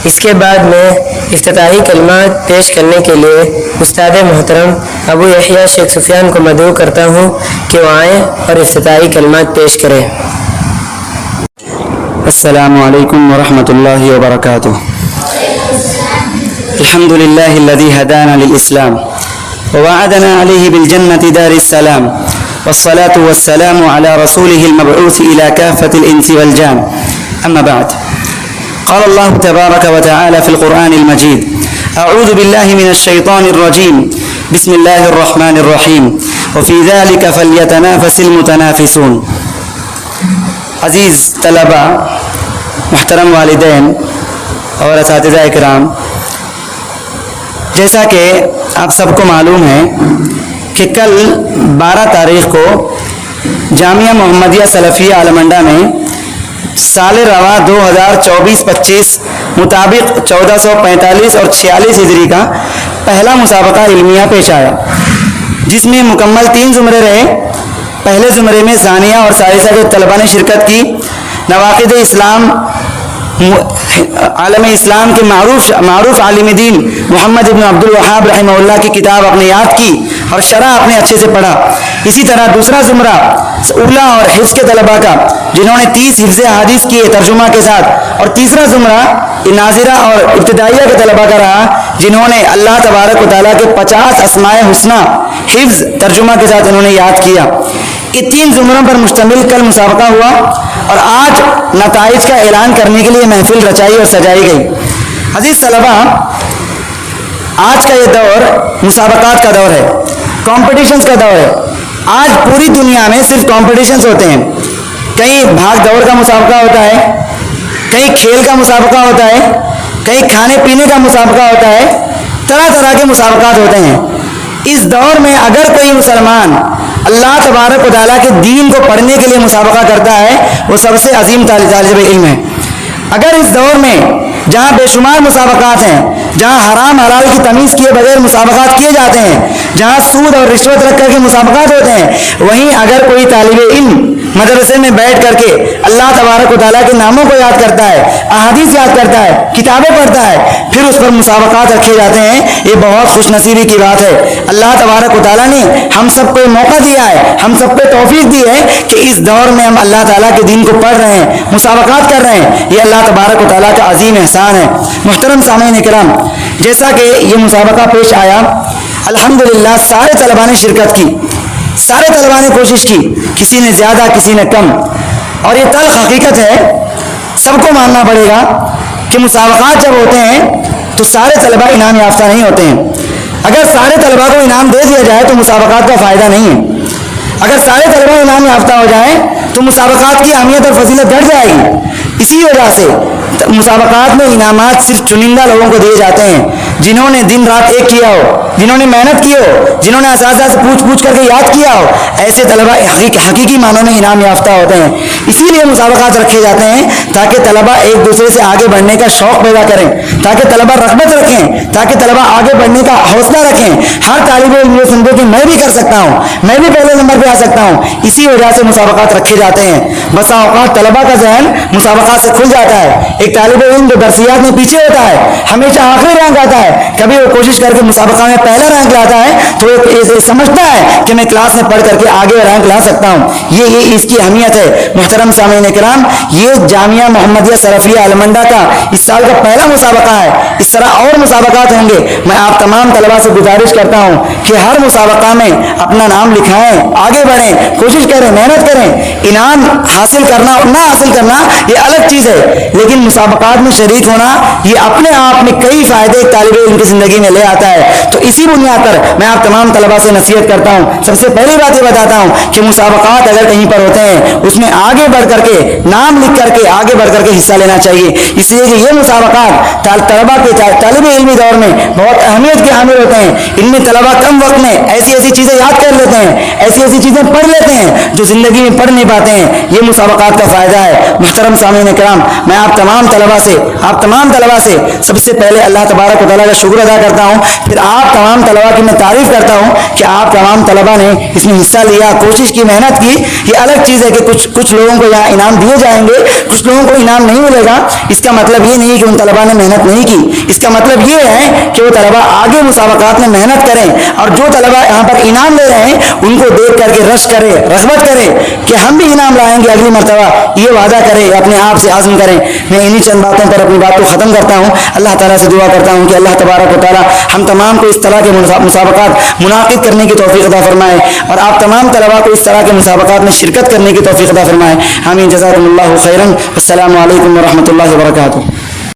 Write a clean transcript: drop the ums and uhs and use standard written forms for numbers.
اس کے بعد میں افتتاحی کلمات پیش کرنے کے لیے استاد محترم ابو یحییٰ شیخ سفیان کو مدعو کرتا ہوں کہ وہ آئیں اور افتتاحی کلمات پیش کریں۔ السلام علیکم ورحمۃ اللہ وبرکاتہ۔ الحمد للہ الذی ہدانا للاسلام ووعدنا علیہ بالجنة دار السلام والصلاة والسلام على رسوله المبعوث إلى كافة الإنس والجان، أما بعد، قال الله تبارك وتعالى في القرآن المجيد: أعوذ بالله من الشيطان الرجيم، بسم الله الرحمن الرحيم، وفي ذلك فليتنافس المتنافسون۔ عزیز طلباء، محترم والدین اور اساتذہ اکرام، جیسا کہ آپ سب کو معلوم ہے کہ کل 12 تاریخ کو جامعہ محمدیہ سلفیہ عالمنڈا میں سال رواں 2024-25 مطابق 1445 اور 46 ہجری کا پہلا مسابقہ علمیہ پیش آیا، جس میں مکمل 3 زمرے رہے۔ پہلے زمرے میں ثانیہ اور ثالثہ کے طلباء نے شرکت کی۔ نواقض اسلام، عالم اسلام کے معروف عالم دین محمد ابن عبد الوہاب رحمہ اللہ کی کتاب اپنے یاد کی اور شرح اپنے اچھے سے پڑھا۔ اسی طرح دوسرا زمرہ اولا اور حفظ کے طلباء کا، جنہوں نے 30 حفظ احادیث کیے ترجمہ کے ساتھ، اور تیسرا زمرہ ناظرہ اور ابتدائیہ کے طلباء کا رہا، جنہوں نے اللہ تبارک و تعالیٰ کے 50 اسماء حسنہ حفظ ترجمہ کے ساتھ انہوں نے یاد کیا۔ یہ 3 زمروں پر مشتمل کل مسابقہ ہوا اور آج نتائج کا اعلان کرنے کے لیے محفل رچائی اور سجائی گئی۔ عزیز طلباء، آج کا یہ دور مسابقات کا دور ہے، کمپٹیشنز کا دور ہے۔ آج پوری دنیا میں صرف کمپٹیشنز ہوتے ہیں۔ کہیں بھاگ دوڑ کا مسابقہ ہوتا ہے، کہیں کھیل کا مسابقہ ہوتا ہے، کہیں کھانے پینے کا مسابقہ ہوتا ہے، طرح طرح کے مسابقات ہوتے ہیں۔ اس دور میں اگر کوئی مسلمان اللہ تبارک و تعالیٰ کے دین کو پڑھنے کے لیے مسابقہ کرتا ہے، وہ سب سے عظیم طالب علم ہے۔ اگر اس دور میں جہاں بے شمار مسابقات ہیں، جہاں حرام حلال کی تمیز کیے بغیر مسابقات کیے جاتے ہیں، جہاں سود اور رشوت رکھ کر کے مسابقات ہوتے ہیں، وہیں اگر کوئی طالب علم مدرسے میں بیٹھ کر کے اللہ تبارک و تعالیٰ کے ناموں کو یاد کرتا ہے، احادیث یاد کرتا ہے، کتابیں پڑھتا ہے، پھر اس پر مسابقات رکھے جاتے ہیں، یہ بہت خوش نصیبی کی بات ہے۔ اللہ تبارک و تعالیٰ نے ہم سب کو موقع دیا ہے، ہم سب کو توفیق دی ہے کہ اس دور میں ہم اللہ تعالیٰ کے دین کو پڑھ رہے ہیں، مسابقات کر رہے ہیں۔ یہ اللہ تبارک و تعالیٰ کا عظیم احسان ہے۔ محترم سامعین کرام، جیسا کہ یہ مسابقہ پیش آیا، الحمدللہ سارے طلباء نے شرکت کی، سارے طلباء نے کوشش کی، کسی نے زیادہ کسی نے کم، اور یہ تلخ حقیقت ہے، سب کو ماننا پڑے گا کہ مسابقات جب ہوتے ہیں تو سارے طلباء انعام یافتہ نہیں ہوتے ہیں۔ اگر سارے طلباء کو انعام دے دیا جائے تو مسابقات کا فائدہ نہیں ہے۔ اگر سارے طلباء انعام یافتہ ہو جائیں تو مسابقات کی اہمیت اور فضیلت گھٹ جائے گی۔ اسی وجہ سے مسابقات میں انعامات صرف چنندہ لوگوں کو دیے جاتے ہیں، جنہوں نے دن رات ایک کیا ہو، جنہوں نے محنت کی ہو، جنہوں نے اساتذہ سے پوچھ کر کے یاد کیا ہو، ایسے طلباء حقیقی معنوں میں انعام یافتہ ہوتے ہیں۔ اسی لیے مسابقات رکھے جاتے ہیں تاکہ طلباء ایک دوسرے سے آگے بڑھنے کا شوق پیدا کریں، تاکہ طلباء رغبت رکھیں، تاکہ طلباء آگے بڑھنے کا حوصلہ رکھیں۔ ہر طالب علم یہ سمجھے کہ میں بھی کر سکتا ہوں، میں بھی پہلے نمبر پہ آ سکتا ہوں۔ اسی وجہ سے مسابقات رکھے جاتے ہیں۔ بسا اوقات طلباء کا ذہن مسابقات سے کھل جاتا ہے۔ ایک طالب علم جو درسیات میں پیچھے ہوتا ہے، ہمیشہ آخری رینک آتا ہے، کبھی وہ کوشش کر کے مسابقہ میں پہلا رینک لاتا ہے تو وہ سمجھتا ہے کہ میں کلاس میں پڑھ کر کے آگے رینک لا سکتا ہوں۔ یہ اس کی اہمیت ہے۔ محترم سامعین کرام، یہ جامعہ محمدیہ سلفیہ عالمنڈا کا اس سال کا پہلا مسابقہ ہے۔ اس طرح اور مسابقات ہوں گے۔ میں آپ تمام طلباء سے گزارش کرتا ہوں کہ ہر مسابقہ میں اپنا نام لکھائیں، آگے بڑھیں، کوشش کریں، محنت کریں۔ انعام حاصل کرنا اور نہ حاصل کرنا یہ الگ چیز ہے، لیکن مسابقات میں شریک ہونا یہ اپنے آپ میں کئی فائدے ایک طالب علم کی زندگی میں لے آتا ہے۔ تو اسی بنیاد پر میں آپ تمام طلباء سے نصیحت کرتا ہوں، سب سے پہلی بات یہ بتاتا ہوں کہ مسابقات اگر کہیں پر ہوتے ہیں اس میں آگے بڑھ کر کے نام لکھ کر کے آگے بڑھ کر کے حصہ لینا چاہیے، اس لیے کہ یہ مسابقات طلباء کے طالب علمی دور میں بہت اہمیت کے حامل ہوتے ہیں۔ ان میں طلباء کم وقت میں ایسی چیزیں یاد کر لیتے ہیں، ایسی چیزیں پڑھ لیتے ہیں جو زندگی میں پڑھ نہیں پاتے ہیں۔ یہ مسابقات کا فائدہ ہے۔ محترم سامعین کرام، میں آپ تمام طلباء سے سب سے پہلے اللہ تبارک و تعالیٰ کا شکر ادا کرتا ہوں، پھر آپ تمام طلباء کی میں تعریف کرتا ہوں کہ آپ تمام طلباء نے اس میں حصہ لیا, کوشش کی, محنت کی. یہ الگ چیز ہے کہ کچھ لوگوں کو یہاں انعام دیے جائیں گے, کچھ لوگوں کو انعام نہیں ملے گا. اس کا مطلب یہ نہیں کہ ان طلباء نے محنت نہیں کی, اس کا مطلب یہ ہے کہ وہ طلباء آگے مسابقات میں محنت کریں, اور جو طلباء یہاں پر انعام لے رہے ہیں ان کو دیکھ کر کے رش کرے, رغبت کرے کہ ہم بھی انعام لائیں گے اگلی مرتبہ. یہ وعدہ کرے, اپنے آپ سے عزم کریں. میں انہی چند باتوں پر اپنی بات کو ختم کرتا ہوں. اللہ تعالیٰ سے دعا کرتا ہوں کہ اللہ تبارک و تعالیٰ ہم تمام کو اس طرح کے مسابقات منعقد کرنے کی توفیق عطا فرمائے, اور آپ تمام طلباء کو اس طرح کے مسابقات میں شرکت کرنے کی توفیق عطا فرمائے. آمین. جزاکم اللہ خیرا. السلام علیکم ورحمۃ اللہ وبرکاتہ.